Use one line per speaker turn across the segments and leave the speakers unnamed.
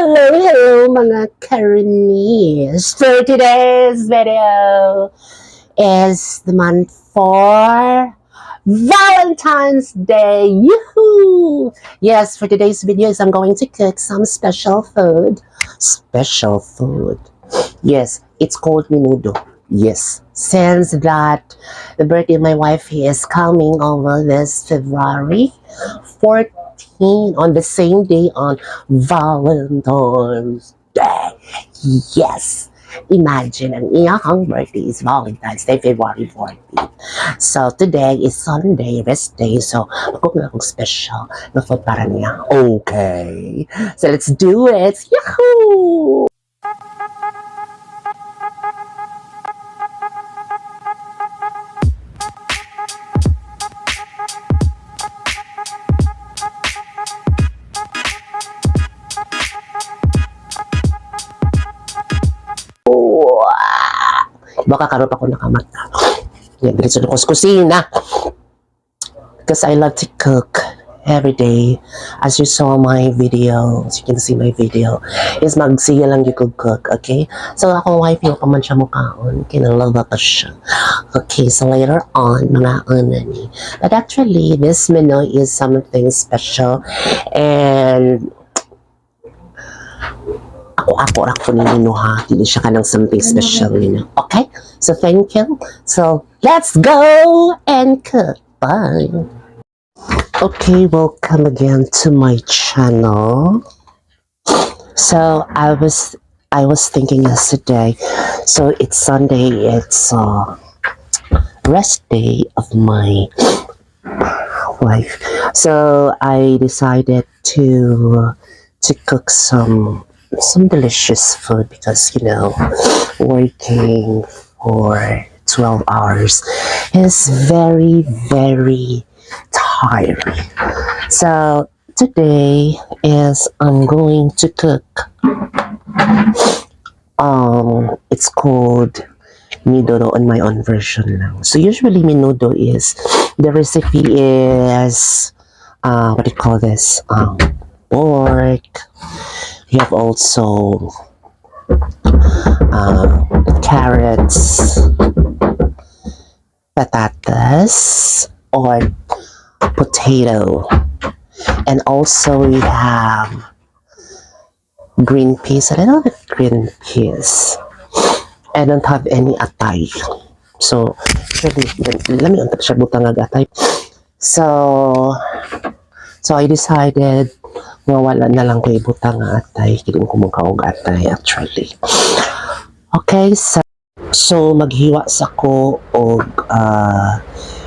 Hello mga Karenis! For today's video is the month for Valentine's Day! Yoo-hoo! Yes, for today's videos, I'm going to cook some special food. Special food. Yes, it's called menudo. Yes, since that the birthday of my wife is coming over this February 14 on the same day on Valentine's Day. Yes, imagine ang iyakang birthday is Valentine's Day, February 14. So today is Sunday, rest day. So mag-cook na akong special na food para niya. Okay, so let's do it. Yahoo! Baka karoon ako nakamata. Yan, diretso na ko sa kusina. Because I love to cook every day. As you saw my video, as you can see my video, is magsiya lang you could cook, okay? So akong wife yung paman siya mukhaon, kinalove ako siya. Okay, so later on, mga ni. But actually, this menu is something special. And ako ninuha, hindi siya kanang something special nino. Okay? So thank you. So let's go and cook. Bye. Okay, welcome again to my channel. So I was thinking yesterday, so it's Sunday, it's rest day of my wife. So I decided to cook some delicious food because, you know, working for 12 hours is very, very tiring. So today is I'm going to cook it's called menudo on my own version now. So usually menudo is, the recipe is what do you call this, pork. We have also carrots, patatas, or potato, and also we have green peas. I don't have green peas. I don't have any atay. So, actually, let me untap siya butang atay. So I decided wala na lang ko ibutang nga atay, kung kumakaog atay actually. Okay, so maghiwa sa ko og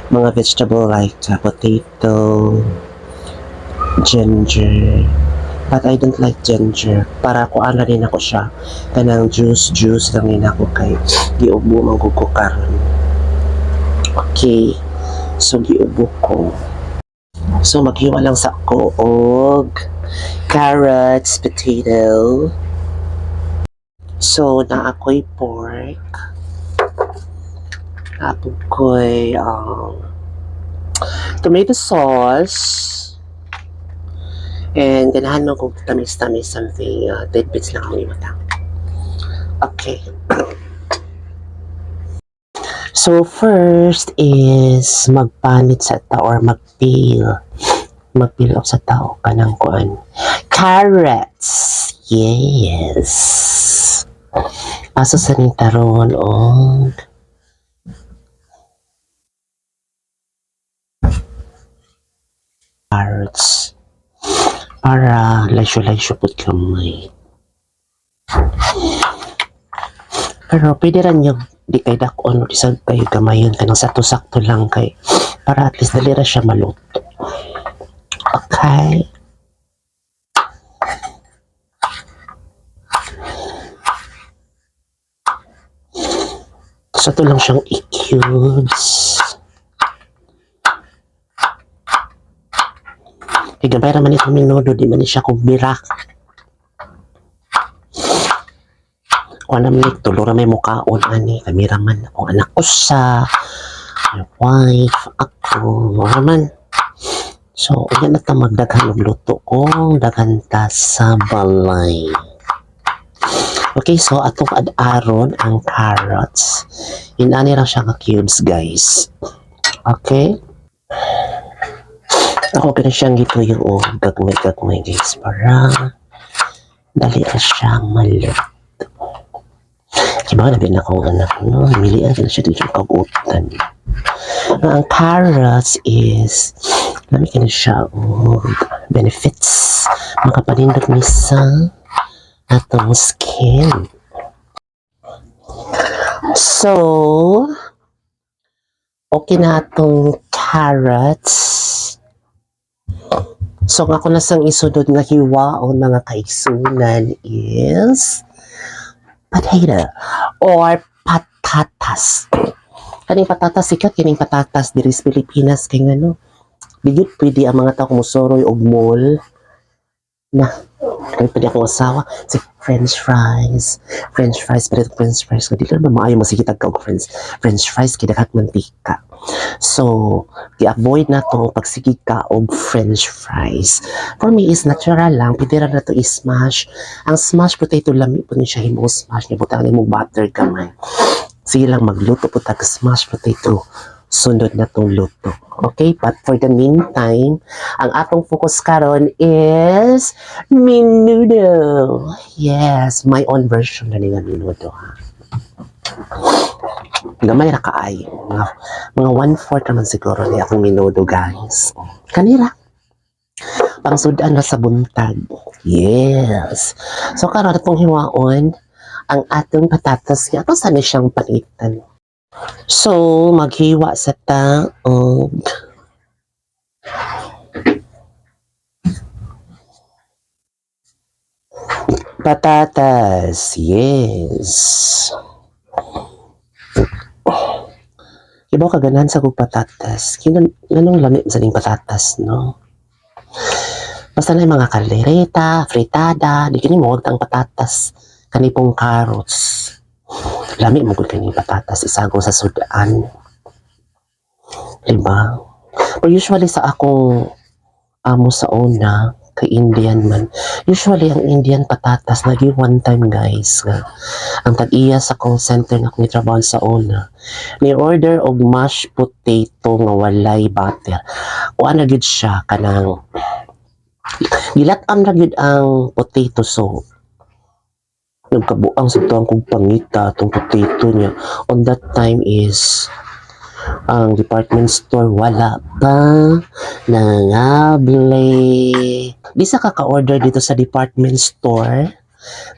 mga vegetable like potato, ginger, but I don't like ginger. Para ko ana din ako siya kanang juice lang din ako kay giubo man ko karon. Okay, so giubo ko. So maghiwa lang sa ko og carrots, potato. So na ako'y pork. Na ako'y tomato sauce. And ganahan mo kung tamis-tamis something, tidbits lang ako imatang. Okay. So first is magpanit sa ta or magpeel of sa tao kanang kuan. Carrots. Yes. Aso sa ni taron og carrots para laysyo pud kamay. Pero pwede rin yung di kay dakon o isang kayo gamayon kanang sakto-sakto lang kay para at least dali ra siya maluto. Okay. So ito lang siyang i-cubes. Kaya gabay naman itong menudo, di man siya kubirak. Kung alam ni, tulura may mukhaon, ani, kameraman, akong anak ko sa, my wife, ako, naman. So, yan na ta magdaghan og luto kung daghan ta sa balay. Okay, so atong ad-aron ang carrots. Inani ra siya nga cubes, guys. Okay? Ako kina siyang gituyo o gagmay-gagmay, guys, para dali ra siyang malit. Diba, nabi na akong anak, no? Milian ka na siya dito kagutan. Ang carrots is, nabi ka na siya benefits. Makapanindot ni sa atong skin. So, okay na atong carrots. So, ako na sang isunod nga hiwaon mga kaigsunan is potato or patatas. Kaning patatas, sikat kining patatas diri sa Pilipinas kay ngano. Bigod pwede ang mga tao kumusoroy og mall na kaya pwede akong asawa si french fries pero french fries ko di lang maayo masigitag ka og french fries kidakat mantika. So i-avoid na to pagsigig ka og french fries. For me is natural lang, pwede ra na to i-smash. Ang smashed potato lami po ni siya himo smash niya butang nimo butter gamay. Sige lang magluto po tag smashed potato, sundot na tong luto. Okay, but for the meantime, ang atong focus karon is menudo. Yes, my own version na nga menudo, ha. Gamay ra kaay. Mga 1/4 naman siguro ni akong menudo, guys. Kanira. Pangsudan na sa buntag. Yes. So karon atong hiwaon ang atong patatas nga ato sana siyang palitan. So, maghiwa sa taog. Patatas, yes. Ibaw kaganahan sa kong patatas. Ganong lamig sa ning patatas, no? Basta na yung mga kaldereta, fritada, di kini mo ang patatas. Kanipong carrots. Lami mo gud kaning patatas isago sa sudan. Diba? Pero usually sa akong amo sa una kay Indian man. Usually ang Indian patatas lagi one time, guys. Nga ang tag-iya sa call center na kung trabaho sa una. Ni order og mashed potato nga walay butter. Kuha na gid siya kanang gilat-an ra gid ang potato, so nagkabuang sa tuwang kong pangita itong potato niya. On that time is ang department store wala pa nangable. Di sa kaka-order dito sa department store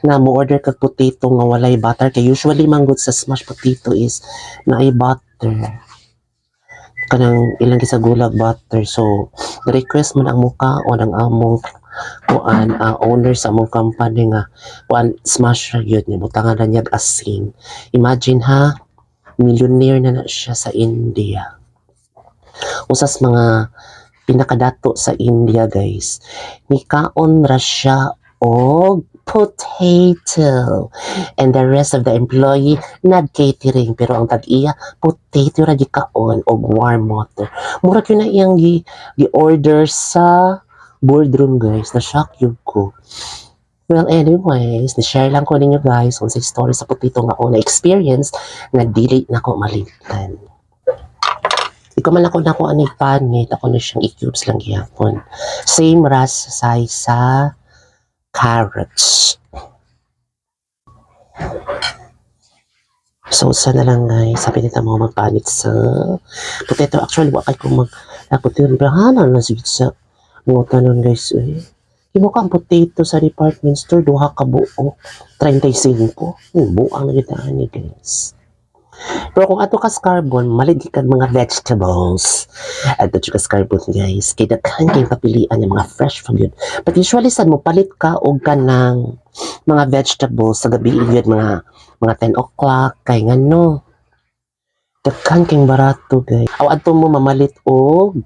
na mo order kag potato nga walay butter kay usually manggod sa smashed potato is na ay butter kanang ilang gisagulag butter. So request mo ang muka o ang among kuan owner sa among company nga kuan smash ra gyud niya butangan ra niya asin. Imagine ha, millionaire na siya sa India. Usas mga pinakadato sa India, guys. Nikaon ra siya og potato. And the rest of the employee nag-catering. Pero ang tag-iya, potato ra gikaon og warm water. Mura yun na iyang gi-order sa boardroom, guys. Na-shock yun ko. Well, anyways, na-share lang ko ninyo, guys, kung sa story sa potato nga ako na-experience na dili na ko malitan. Di ko man ako na kung ano panit, ako na siyang i-cubes lang gihapon. Same ras size sa carrots. So, sana lang, guys, sabi nita mo magpanit sa potato. Actually, wakay kong mag-potato. Brahanan na sigit sa mga tanon, guys. Imo kang potato sa department store, duha ka buo, 35. Buang na gitaan ni, guys. Pero kung ato ka carbon, maligi kag mga vegetables. Ato ka carbon, guys. Kaya daghan kayong kapilian yung mga fresh from yun. But usually, sad mo palit ka o ka ng mga vegetables sa gabi yun, mga 10 o'clock, kay nga no. Daghan kayong barato, guys. O ato mo mamalit og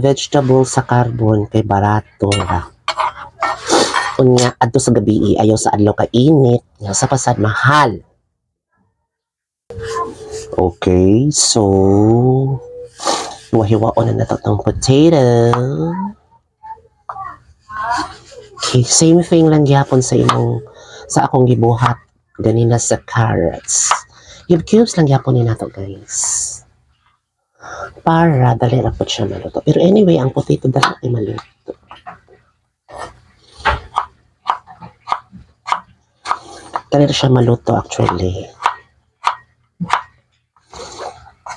vegetables sa carbon, kay barato. Unya, ato sa gabi, ayaw sa adlaw ka init, sa pasad mahal. Okay, so Hiwa-hiwaon na nato tong potato. Okay, same thing lang gyapon sa akong gibuhat ganina sa carrots. Cubes lang gyapon ni nato, guys. Para dali ra po siya maluto. Pero anyway, ang potato dali ay maluto. Dali ra siya maluto actually.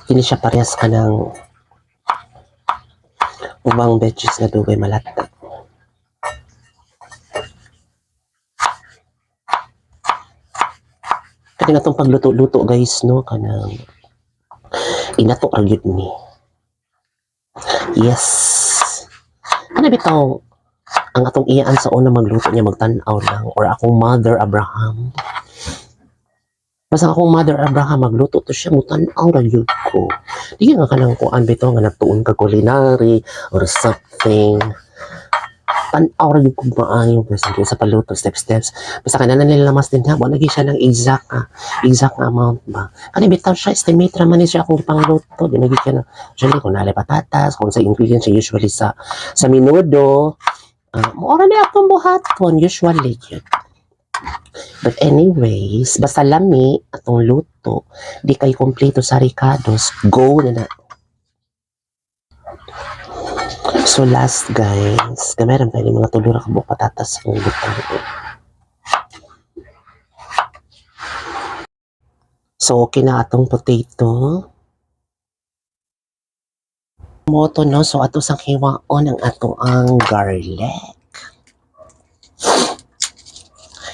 Hindi siya parehas ka ng ubang veggies na dugay malata. Kasi nga itong pagluto-luto guys, no, kanang inato ragyod ni. Yes. Ano bitaw ang atong iyaan sa una magluto niya magtanaw lang or akong mother Abraham. Basta akong mother Abraham magluto to siya mutanaw ragyod ko. Di nga kanang kuan bitaw nga natuon ka culinary or something. Tanaw ragyod ko maayo kasi sa paluto steps. Basta kananan nila lamas din ha, wala lagi siya ng exact amount ba. Kani bitaw siya estimate ra man ni siya akong pangluto, di lagi siya na usually kung nalay patatas, kung sa ingredients siya usually sa menudo. Maura na akong buhaton, usually yun. But anyways, basta lami atong luto, di kay kompleto sa ricados, go na na. So last guys, meron pa yung mga tulura ka buong patatas ng lutang. So okay na atong potato. Moto no, so ato sang hiwaon ang ato ang garlic.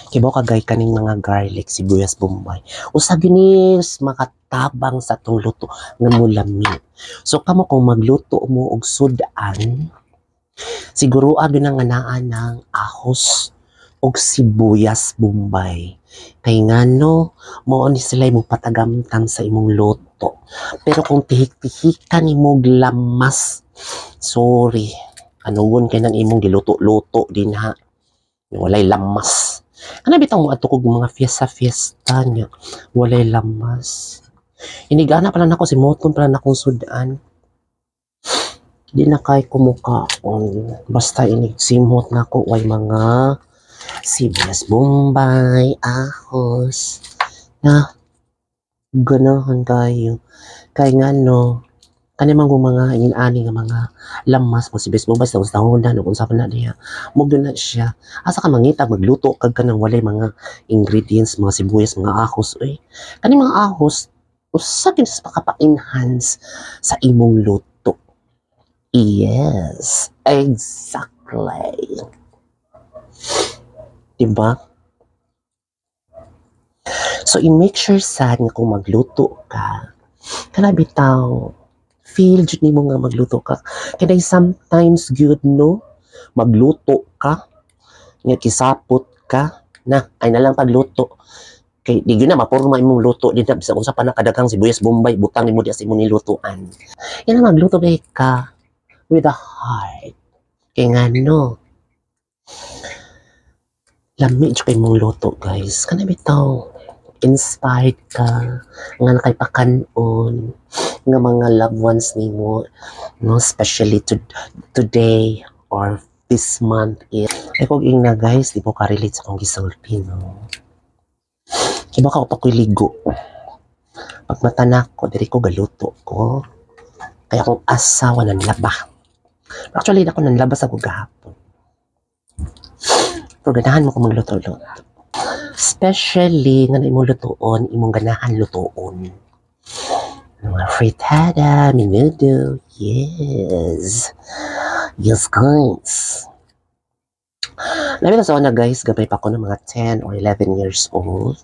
Kibaw kagay kaning mga garlic, sibuyas, bombay. Usa ginis makatabang sa atong luto nga mulami. So kamo kung magluto mo og sudan, siguro agad nga naa ng ahos og sibuyas, bombay. Kay ngano mao ni sila imong patagamtam sa imong luto. Pero kung tihik-tihikan imong lamas, sorry, anuwon kay nang imong giluto-luto din ha. Walay lamas. Ano bitaw mo ato kog mga fiesta niya. Walay lamas. Inigana pala nako si Moton pala nakong sudan. Di na kay kumukaon. Basta simot nako way mga sibuyas, bombay, ahos. Na ganahan kayo. Kay ngano kanimang mga inani nga mga lamas mo si baseball basta sa honda no kung sa na niya mo na siya asa ka mangita magluto kag kanang walay mga ingredients mga sibuyas mga ahos kani mga ahos usa gid sa makapa-enhance sa imong luto. Yes, exactly, diba? So i-make sure sad nga kung magluto ka kana bitaw feel jud nimo nga magluto ka. Kaya sometimes good no, magluto ka, nga kisapot ka, na ay na lang pagluto. Kay di gyud na mapurma imong luto di na bisa unsa pa nakadagang sibuyas bombay butang nimo di sa imong nilutoan. Yan ang magluto kay ka with a heart. Kay ngano lami jud kay imong luto guys. Kana bitaw inspired ka nga nakay pakanon nga mga loved ones nimo no especially today or this month ay kog ingna guys di ko ka-relate sa akong gisulti no kiba ka pa ko'y ligo pag matanak ko diri ko galuto ko kaya kung asawa ng laba actually ako ng laba sa gugahapon pero ganahan mo kung magluto-luto. Especially nga na imong lutoon, imong ganahan lutoon. Mga fritada, menudo, yes. Yes, guys. Labi na sa una guys, gabay pa ko ng mga 10 or 11 years old.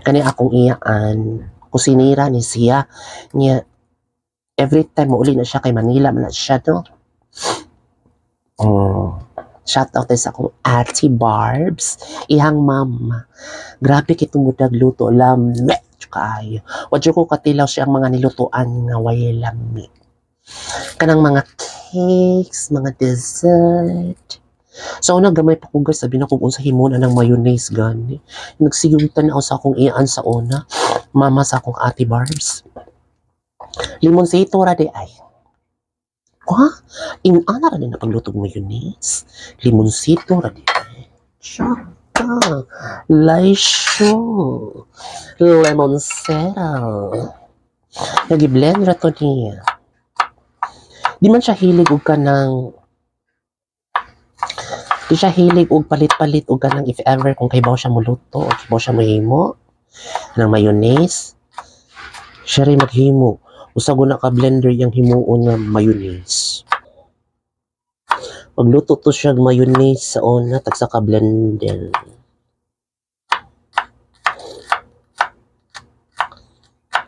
Kani akong iyaan, kusinira ni siya, niya, every time mo uli na siya kay Manila, man na siya, no? Shout out sa akong Ate Barbs, ihang mama. Grabe kitong mudag luto, lami kaayo. Wadyo ko katilaw siya ang mga nilutuan nga way lami. Kanang mga cakes, mga dessert. So una gamay pa ko guys, sabi na kung unsa himuna ng mayonnaise gani. Nagsiyutan ako sa akong iyaan sa una, mama sa akong Ate Barbs. Limonsito ra di ay. Ha? Ing-ana ra din na paglutog mayonnaise. Limonsito ra di ay. Tsaka. Laisyo. Lemonsero. Nag-blend ra to niya. Di man siya hilig og kanang di siya hilig og palit-palit og kanang if ever kung kaybaw siya muluto o kaybaw siya mahimo ng mayonnaise. Siya rin maghimo. Usa na ka blender yung himuon nga mayonnaise. Pagluto to siya mayonnaise sa una tagsa ka blender.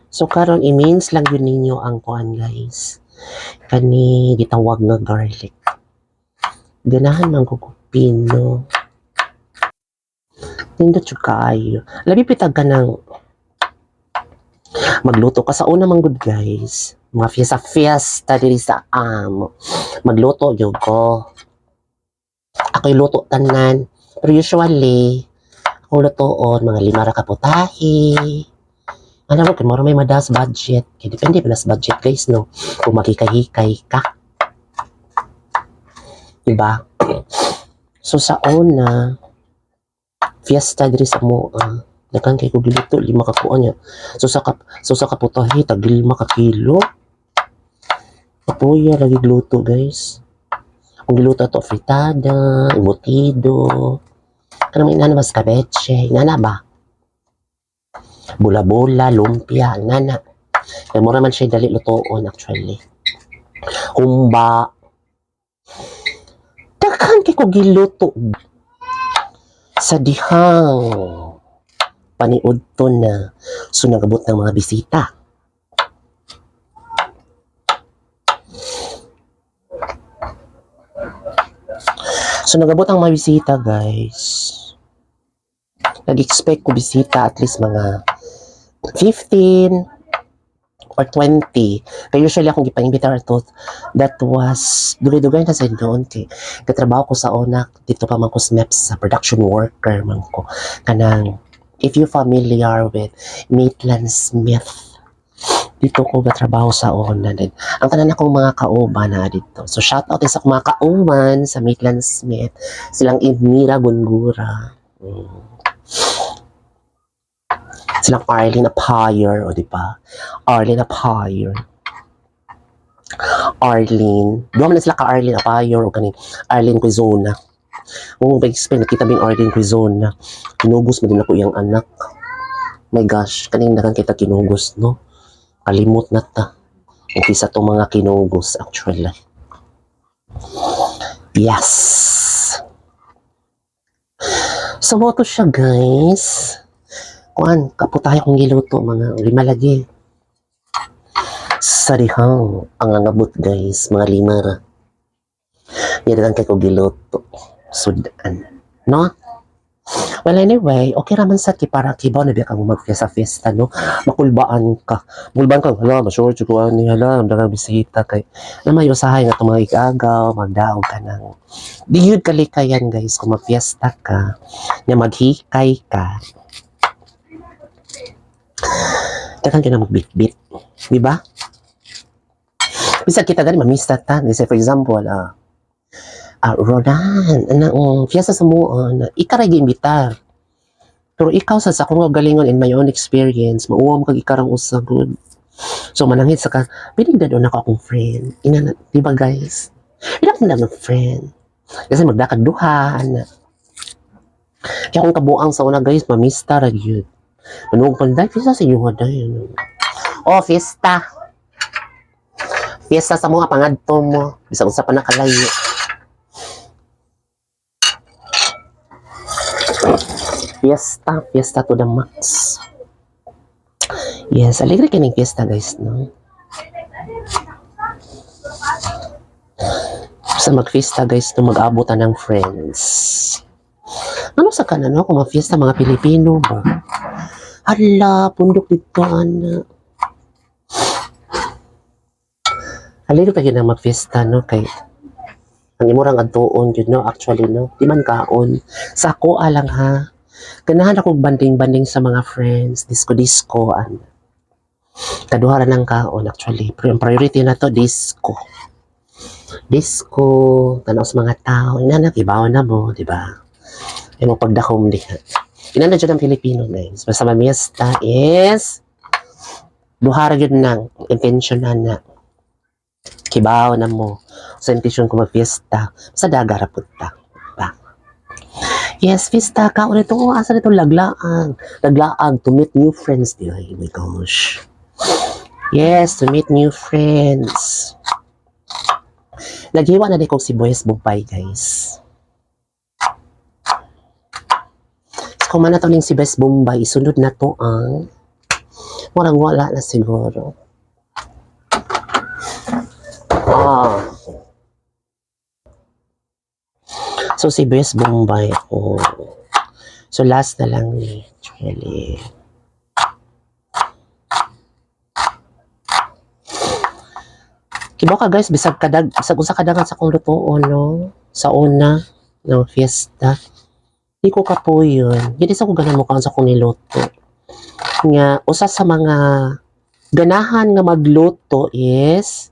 So karon i-mince lang yun ninyo ang kuan guys. Kani gitawag nga garlic. Ganahan man ko pino. Nindot siya kaayo. Labi pitag ka ng magluto ka sa una man good guys. Mga fiesta diri sa magluto yun ko. Ako'y luto tanan. Pero usually, ako lutoon mga 5 ra ka putahe. Ano mo, kung may madas budget. Kaya depende pa nas budget guys, no? Kung makikahikay ka. Diba? So sa una, fiesta diri sa mo, dakan kay ko giluto 5 ka kuan niya. So sa kaputahe tag 5 ka kilo. Apoya lagi gluto guys. Kung giluto to fritada, embutido, kanang inana mas kabeche, inana ba? Bula-bula, lumpia, inana. Kaya mura man siya dali lutoon actually. Humba. Dakan kay ko giluto sa dihang paniud to na so nagabot ng mga bisita. So nagabot ang mga bisita guys. Nag-expect ko bisita at least mga 15 or 20. Kaya usually akong gipang-imbitar to that was dugay-dugay na sa doon kay katrabaho ko sa una dito pa man ko SMEPS sa production worker man ko kanang if you familiar with Maitland Smith dito ko gatrabaho sa una din ang tanan akong mga kauban na dito so shout out sa mga kauban sa Maitland Smith silang Edmira Gungura silang Arlene Apire, o diba? Arlene Apire. Arlene. Doon na sila ka Arlene Apire o kaning Arlene Quizona. Kung mag-explain, nakita ba yung Arlene Quizona? Kinugos mo din ako yung anak. My gosh, kaning nakan kita kinugos, no? Kalimot na ta. Umpisa itong mga kinugos, actually. Yes! So, moto siya, guys. Kuan, kaputahe kong giluto, mga 5 lagi. Sarihang, ang angabot guys, mga 5 ra. Yan kay ko giluto. Sudan. No? Well, anyway, okay raman sa para kibaw na biya kang mag-fiesta, no? Makulbaan ka. Makulbaan ka, hala, ma-short ko ni hala, ang dagang bisita kay na may usahay nga itong mga igagaw, magdaog ka ng di yun kalikayan guys, kung mag-fiesta ka, na maghikay ka, dakan ka na magbit-bit. Di ba? Bisa kita gani mamista ta. Say for example, Ronan, fiesta sa mo, ikaray giimbitar. Pero ikaw sa akong galingon in my own experience, mauwam kag ikarang usagod. So manangit sa ka, pinigdad na ako akong friend. Ina, di ba guys? Inak na ng friend. Kasi magdakad duha, na. Kaya kung kabuang sa una guys, mamista ra gyud. Anong panday? Fiesta sa inyo haday. Oh, fiesta. Fiesta sa mga pangadto mo. Bisa unsa pa nakalayo. Fiesta to the max. Yes, alegre kaning fiesta guys, no? Sa mag-fiesta guys, no, mag-abutan ng friends. Ano sa kanan, no? Kung mag-fiesta mga Pilipino ba? Hala, pundok dito, ana. Halino kayo na mag-fiesta, no? Kay ang imurang adtuon yun, no? Actually, no? Di man kaon. Sa ako alang, ha? Ganahan ako banding-banding sa mga friends. Disco-disco, ana. Kaduha ra ng kaon actually. Pero yung priority na to, disco. Disco, tanaw sa mga tao. Ina ibaw na mo, di ba? Ay mo pagdakom diha. Ina na dyan ang Pilipino, guys. Basta mamiesta is duha ra gyud nang intention na kibaw na mo sa intention ko magfiesta sa daga ra pud ta. Diba? Yes, fiesta ka ulit to. Asa nito laglaang. Laglaang to meet new friends. Oh my gosh. Yes, to meet new friends. Naghiwa na di ko si Boyes Bugpay, guys. So, kung man na to ning si Boyes Bombay, isunod na to ang walang wala na siguro. So, si Boyes Bombay, oh. So, last na lang ni Actually. Kibaw ka guys, bisag usa kadagan sa kong lutoon, no? Sa una ng fiesta. Di ko kapuyon. Hindi sa ko ganan mo sa kong niluto. Nga, usa sa mga ganahan nga magluto is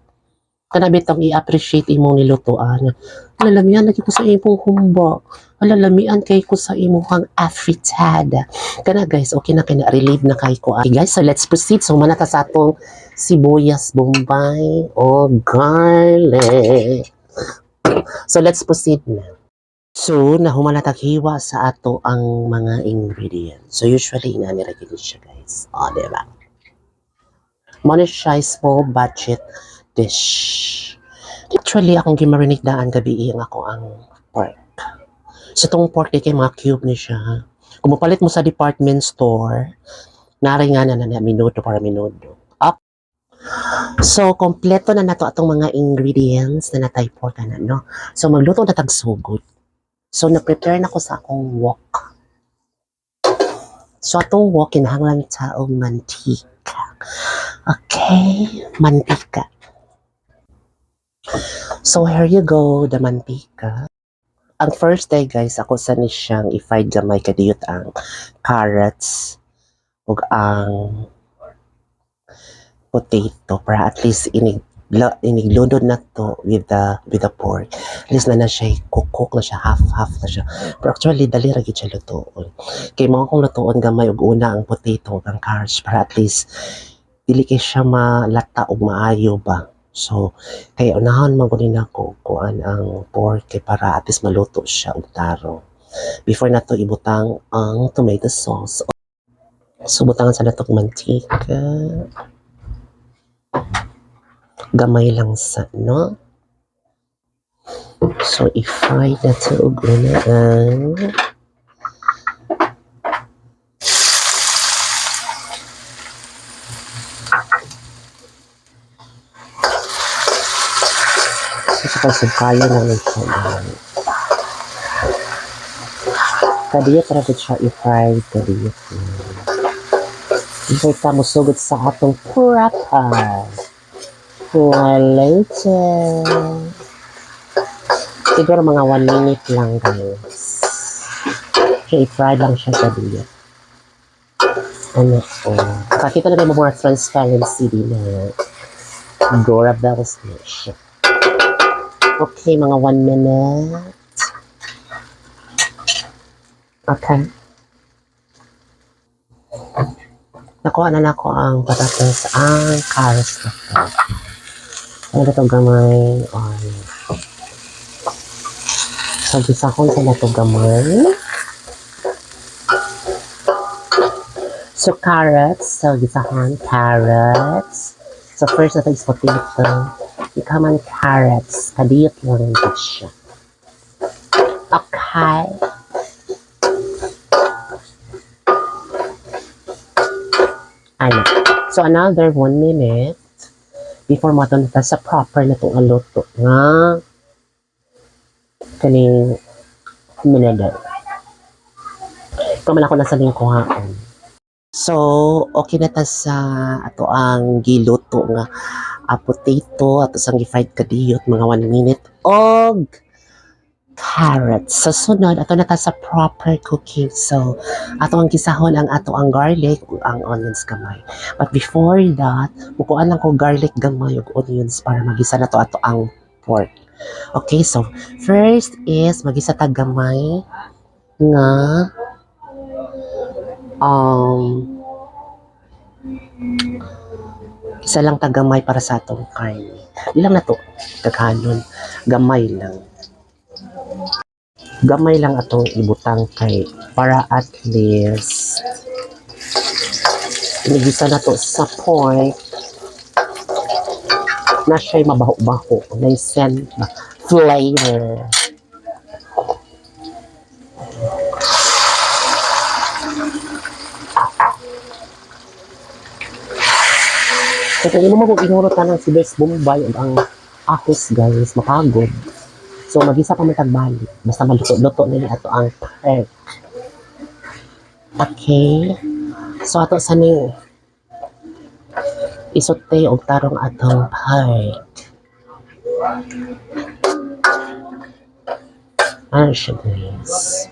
kanabitang i-appreciate imong nilutoan. Alalamian lagi ko sa imong humba. Alalamian kay ko sa imong afritada. Kana guys, okay na kay na-relieve na kay ko. Okay guys, so let's proceed. So manata sa atong sibuyas bombay o garlic. So let's proceed na. So, nahumalatag hiwa sa ato ang mga ingredients. So, usually, inanira gini siya, guys. O, diba? Muna siya small budget dish. Actually, akong gimarinig daan gabi ang ako ang pork. So, itong pork, kay mga cube ni siya. Kung mapalit mo sa department store, nari nga na minuto para minuto. Up. So, kompleto na nato atong mga ingredients na natay pork na, no? So, magluto na tagsugod. So, na-prepare na ko sa akong wok. So, atong wok, kinahanglan taong mantika. Okay, mantika. So, here you go, the mantika. Ang first day, guys, ako sa ni siyang i-fried gamay kadiyot ang carrots ug ang potato para at least iniglunod na to with the pork. At least na siya cook na siya, half na siya. Pero actually, dali ra gyud siya lutoon. Kay mga kong lutoon gamay ug una ang potato ug ang carrots para at least dili kay siya malata ug maayo ba. So, kay unahan man gud nako kuan ang pork kay para at least maluto siya ug taro. Before na to ibutang ang tomato sauce. So, butangan sa natong mantika. Gamay lang sa, no? So, i-fry na ito ug unaan. So, kasugkayan na rin siya. Kadiyot na rin siya i-fry. Kadiyot na. Before ta musugod sa atong purata. For later. Siguro mga 1 minute lang, guys. So, i-fry lang siya sa diya. Ano po. Kakita na rin mga transparency din na Dora Bells na siya. Okay, mga 1 minute. Okay. Nakuha na ako ang patatas, ang carrots na po. Ano ito gamay? So, gisahon sa ito gamay. So, carrots. So, gisahon, carrots. So, first na ito is potato. Ikaman carrots. Kadiyot lang ito siya. Okay. Ano. So, another 1 minute before matunta sa proper na itong aluto nga kaning minado. Kaman ako nasa lingkuhaan. So, okay na ta sa ato ang giluto nga potato at sang gi-fried kadiyot mga 1 minute og carrots. So, sunod, ato na ta sa proper cooking. So, ato ang gisahon ang ato ang garlic, ang onions gamay. But before that, bukuan lang ko garlic gamay ug onions para magisa na to ato ang pork. Okay, so, first is magisa ta gamay nga um isa lang ta gamay para sa atong karne. Di lang na to, kaghanon. Gamay lang. Gamay lang atong ibutang kay para at least inigisa na to sa point na siya'y mabaho-baho na scent flavor. So kung mo mag-inuro tanang si Bes Bombay ug ang ahos guys, mapagod. So magisa pa man tagbalik. Basta maluto-luto nila ato ang pork. Okay. So ato sa ning isote og tarong atong pork. Ano siya guys?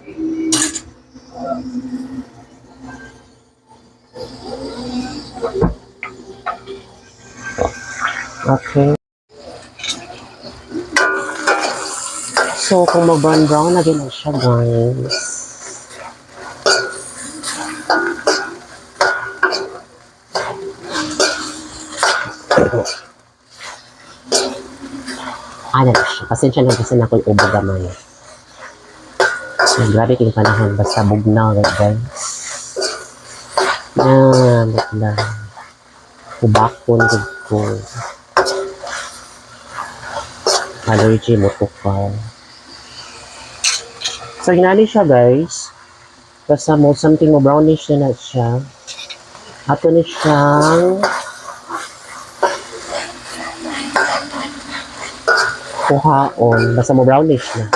Okay. So, kung mag-brown na din siya, guys. Ano na siya? Pasensya na kasi na ako'y ubo gamay. So, grabe kayong panahon. Basta bugnaw, guys. Yan, lang. Ubakon ko. Allergy mo to ka. So, hinali siya, guys. Basta mo, something mo brownish na siya. Ato na siyang kuhaon. Basta mo brownish na.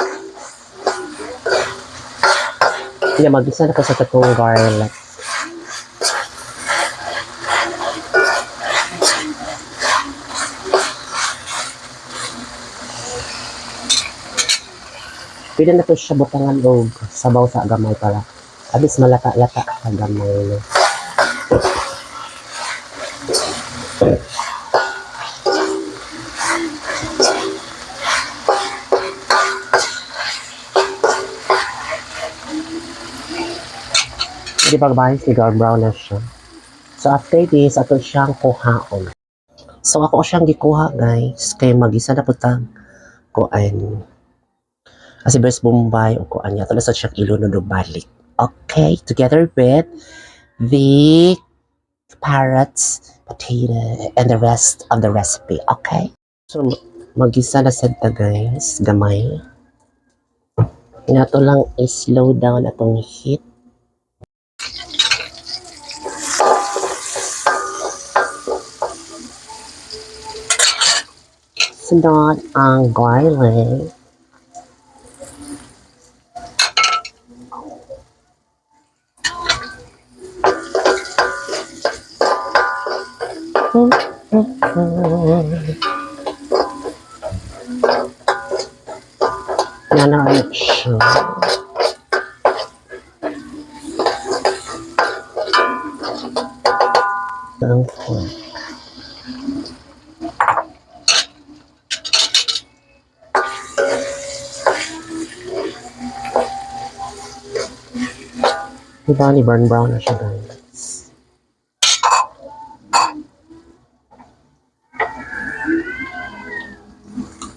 Kaya mag-isa na ko sa tatong garlic. Pwede na to siya butangan og sabaw sa gamay para. Abis malata-lata sa gamay. No? Pwede pagbahis ni brown na siya. So after this, ato siyang kuhaon. So ako siyang gikuha guys. Kaya mag-isa na putang kuan. Kasi Bes Bombay o kuan niya. Ito na sa siyang ilunod o balik. Okay, together with the carrots, potato, and the rest of the recipe. Okay? So, mag-isa na senta guys. Gamay. Inato lang i-slow down atong heat. Sunod ang garlic. Yan na siya. Ang pork. Diba ni brown na siya guys.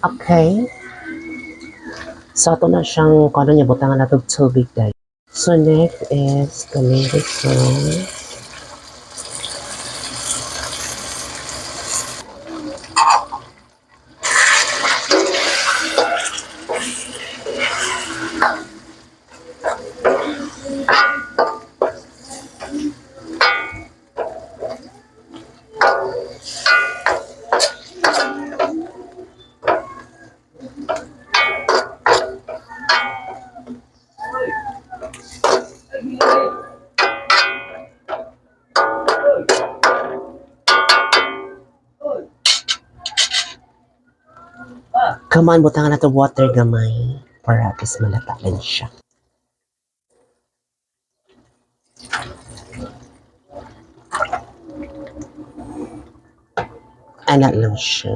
Okay. So, ito na siyang, kung ano niya, butangan na itong tubig guys. So, next is tomato sauce. Come on, butangan na itong water gamay. para at least malatagan siya. Anak lang siya.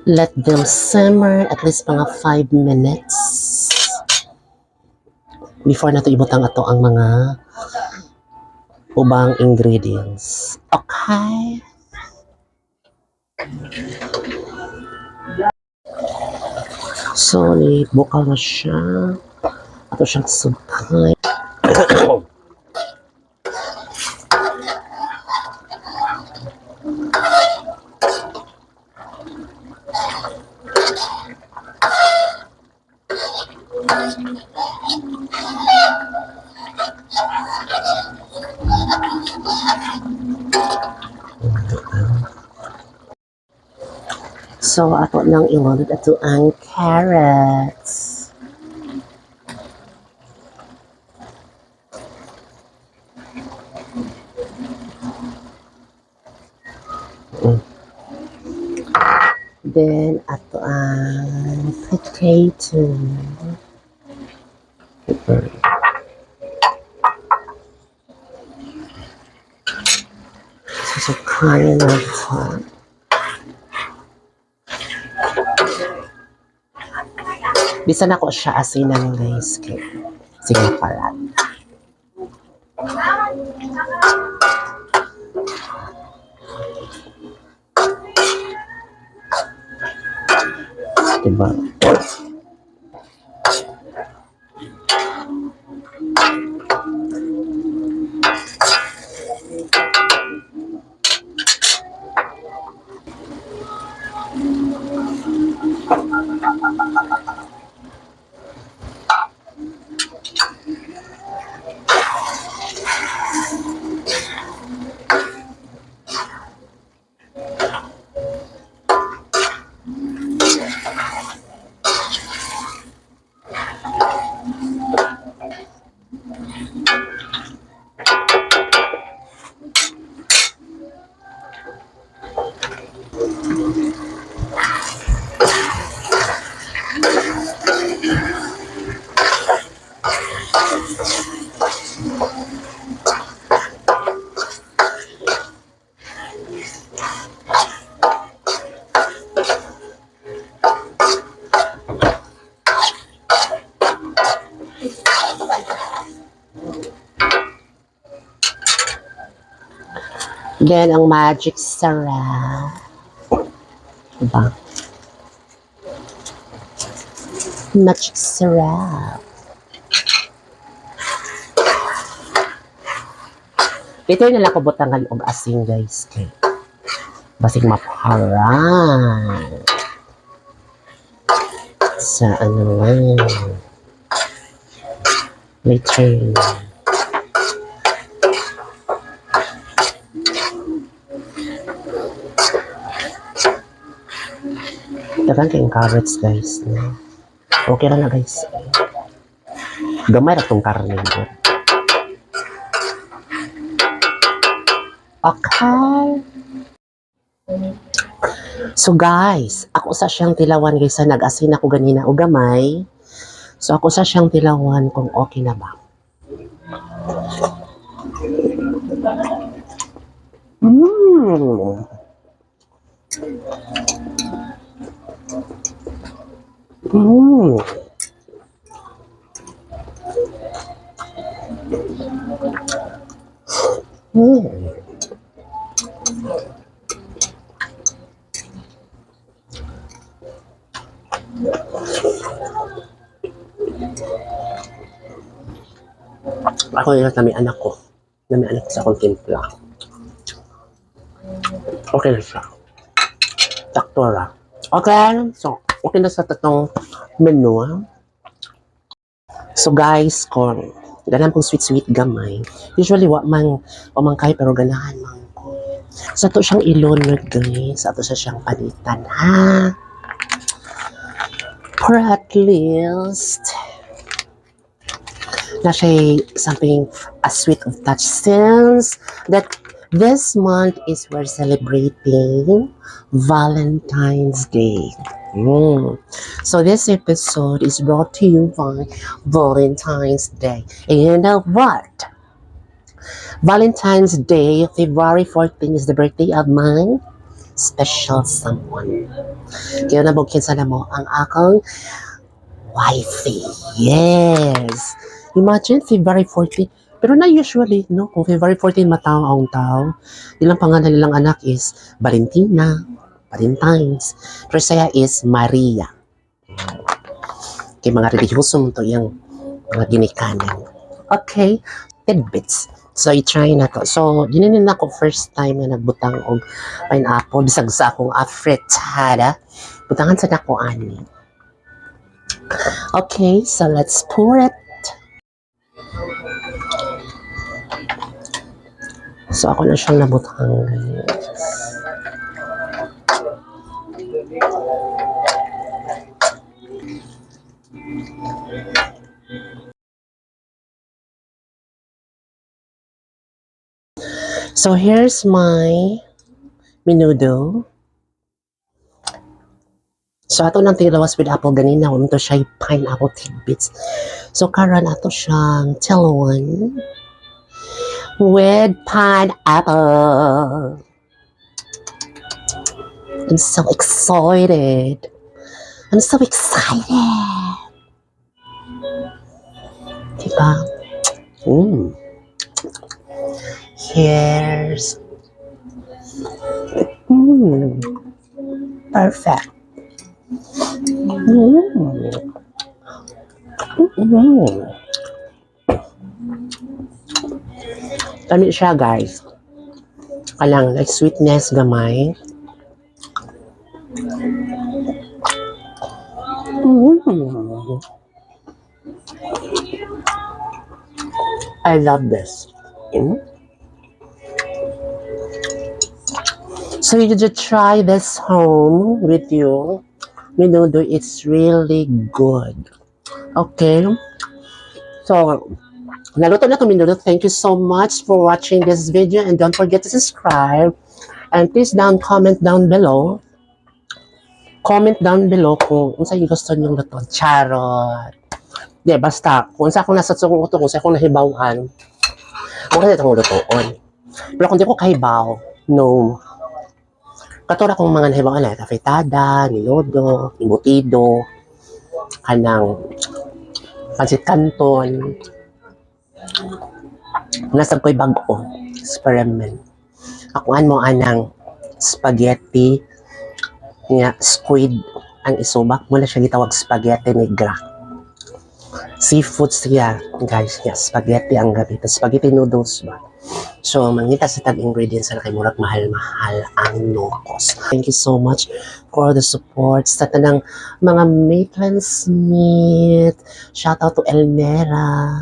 Let them simmer at least mga 5 minutes before nato ibutang ato ang mga ubang ingredients. Okay? So, bukal na siya. Ato siyang sugkay. So, ato nang ilunod ato ang carrots. Then, ato ang potato. So, kaya na ito. Bisan ako siya asinan, guys. Sige, parat. Diba? Then, ang magic sarap. Diba? Magic sarap. Ito yung nalang kabutangan og asin, guys. Okay. Basig maparan. Sa ano lang. Later. Dagan kayong carrots, guys. Okay lang na, guys. Gamay na itong karne ko. Okay. So, guys, ako sa siyang tilawan, guys, sa nag-asin ako ganina o gamay. So, ako sa siyang tilawan kung okay na ba. Mmm. Mm. Mm. Ako yung nami anak ko. Nami anak sa akong timpla. Okay na siya. Sakto ra. Okay. So, okay na sa tatong menu. So guys, kung ganahan pong sweet gamay, usually pamangkay pero ganahan man ko. So ato siyang ilunod, guys. Ato siyang palitan, ha? For at least na siya something a sweet of touch since that This month is we're celebrating Valentine's Day. So this episode is brought to you by Valentine's Day. And you know what? Valentine's Day, February 14 is the birthday of my special someone. Kaya nabugkin sana mo ang akong wifey. Yes. Imagine, February 14. Pero na usually, no? Kung February 14 matao ang tao, ilang pangalan nilang anak is Valentina, Valentine's. Pero saya is Maria. Kay mga religyoso mo to yung mga ginikanan. Okay, tidbits. So, i-try na to. So, dinin na ako first time na nagbutang og pineapple. Bisag sa akong afritada. Butangan sa dako ani. Okay, so let's pour it. So, ako na siyang nabutang. So, here's my menudo. So, ato nang tilawas with apple ganina. Ito siya pineapple tidbits. So, karan ato siyang telon with pineapple. I'm so excited. I'm so excited. Diba? Here's perfect. Kami siya guys. Kalang like sweetness gamay. I love this. So you just try this home with you. Menudo, it's really good. Okay. So, naluto na ito menudo. Thank you so much for watching this video. And don't forget to subscribe. And please comment down below. Comment down below kung unsa yung gusto niyong luto. Charot. Di, basta. Kung unsa akong nasa tsong luto, kung unsa akong nahibawan, kung unsa itong lutoon. Pero kung di ko kahibaw, no. Katura kong mga nahibawan na, kafetada, nilodo, embutido, kanang pansit canton. Nasab ko'y bago, experiment. Akuan mo anang spaghetti, nga squid, ang isubak mo na siya gitawag spaghetti negra. Seafood siya, guys, yeah, spaghetti ang gabi. Spaghetti noodles ba? So, mangita sa tag-ingredients na kay murag mahal-mahal ang no-cost. Thank you so much for the support sa tanang mga Maitland Smith. Shout out to Elmera,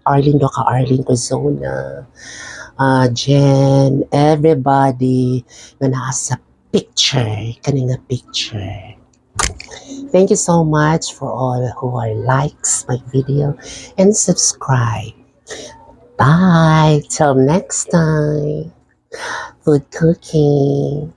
Arlene Doka, Arlene Cozona, Jen, everybody na nasa picture, kanina picture. Thank you so much for all who are likes my video and subscribe. Bye. Till next time. Food cooking.